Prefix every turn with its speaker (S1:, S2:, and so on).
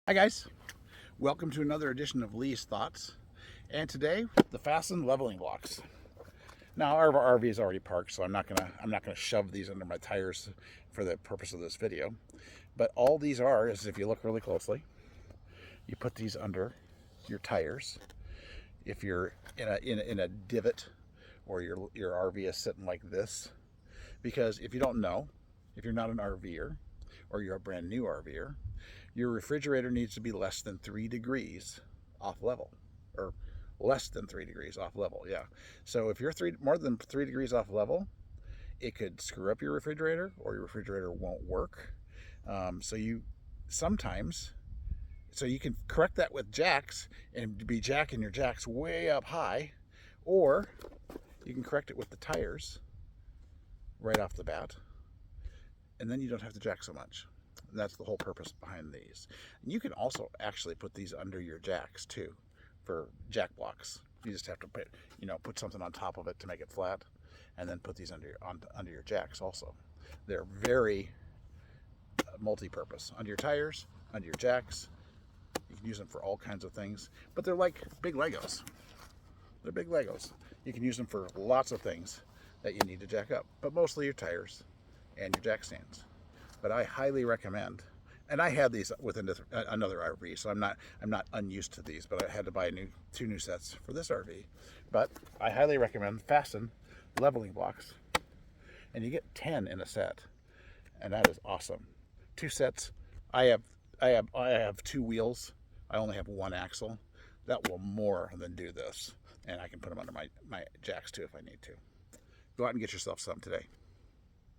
S1: Hi guys, welcome to another edition of Lee's Thoughts, and today the FasTen leveling blocks. Now our RV is already parked, so I'm not gonna shove these under my tires for the purpose of this video. But all these are is, if you look really closely, you put these under your tires. If you're in a divot, or your RV is sitting like this, because if you don't know, if you're not an RVer or you're a brand new RVer, your refrigerator needs to be less than 3 degrees off level, or less than 3 degrees off level. Yeah. So if you're more than 3 degrees off level, it could screw up your refrigerator, or your refrigerator won't work. So you sometimes, so you can correct that with jacks and be jacking your jacks way up high, or you can correct it with the tires right off the bat, and then you don't have to jack so much. And that's the whole purpose behind these. And you can also actually put these under your jacks too, for jack blocks. You just have to put something on top of it to make it flat, and then put these under your jacks also. They're very multi-purpose. Under your tires, under your jacks. You can use them for all kinds of things, but they're like big Legos. They're big Legos. You can use them for lots of things that you need to jack up, but mostly your tires and your jack stands. But I highly recommend, and I had these with another RV, so I'm not unused to these, but I had to buy two new sets for this RV. But I highly recommend FasTen leveling blocks, and you get 10 in a set, and that is awesome. 2 sets. I have 2 wheels. I only have 1 axle. That will more than do this, and I can put them under my jacks too if I need to. Go out and get yourself some today.